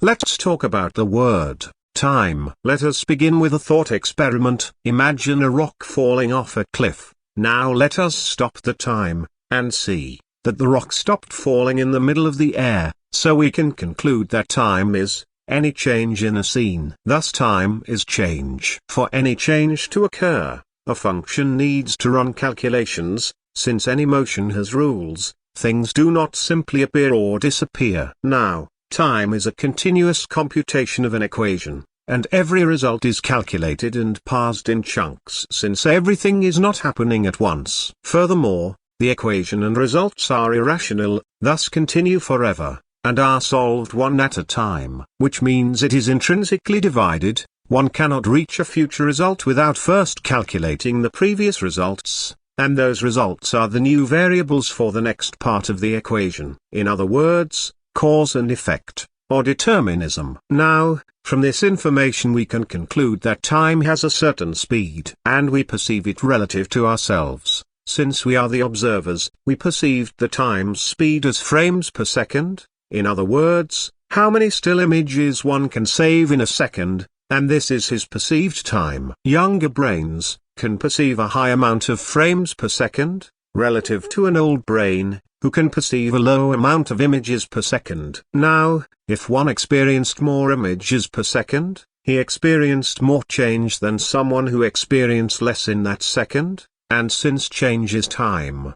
Let's talk about the word time. Let us begin with a thought experiment. Imagine a rock falling off a cliff. Now let us stop the time, and see that the rock stopped falling in the middle of the air, so we can conclude that time is any change in a scene. Thus time is change. For any change to occur, a function needs to run calculations. Since any motion has rules, things do not simply appear or disappear. Now, time is a continuous computation of an equation, and every result is calculated and parsed in chunks since everything is not happening at once. Furthermore, the equation and results are irrational, thus continue forever, and are solved one at a time, which means it is intrinsically divided. One cannot reach a future result without first calculating the previous results, and those results are the new variables for the next part of the equation. In other words, cause and effect, or determinism. Now, from this information we can conclude that time has a certain speed, and we perceive it relative to ourselves. Since we are the observers, we perceived the time's speed as frames per second. In other words, how many still images one can save in a second, and this is his perceived time. Younger brains can perceive a high amount of frames per second, relative to an old brain, who can perceive a low amount of images per second. Now, if one experienced more images per second, he experienced more change than someone who experienced less in that second, and since change is time,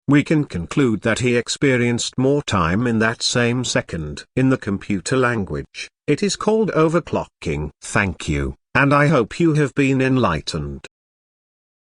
we can conclude that he experienced more time in that same second. In the computer language, it is called overclocking. Thank you, and I hope you have been enlightened.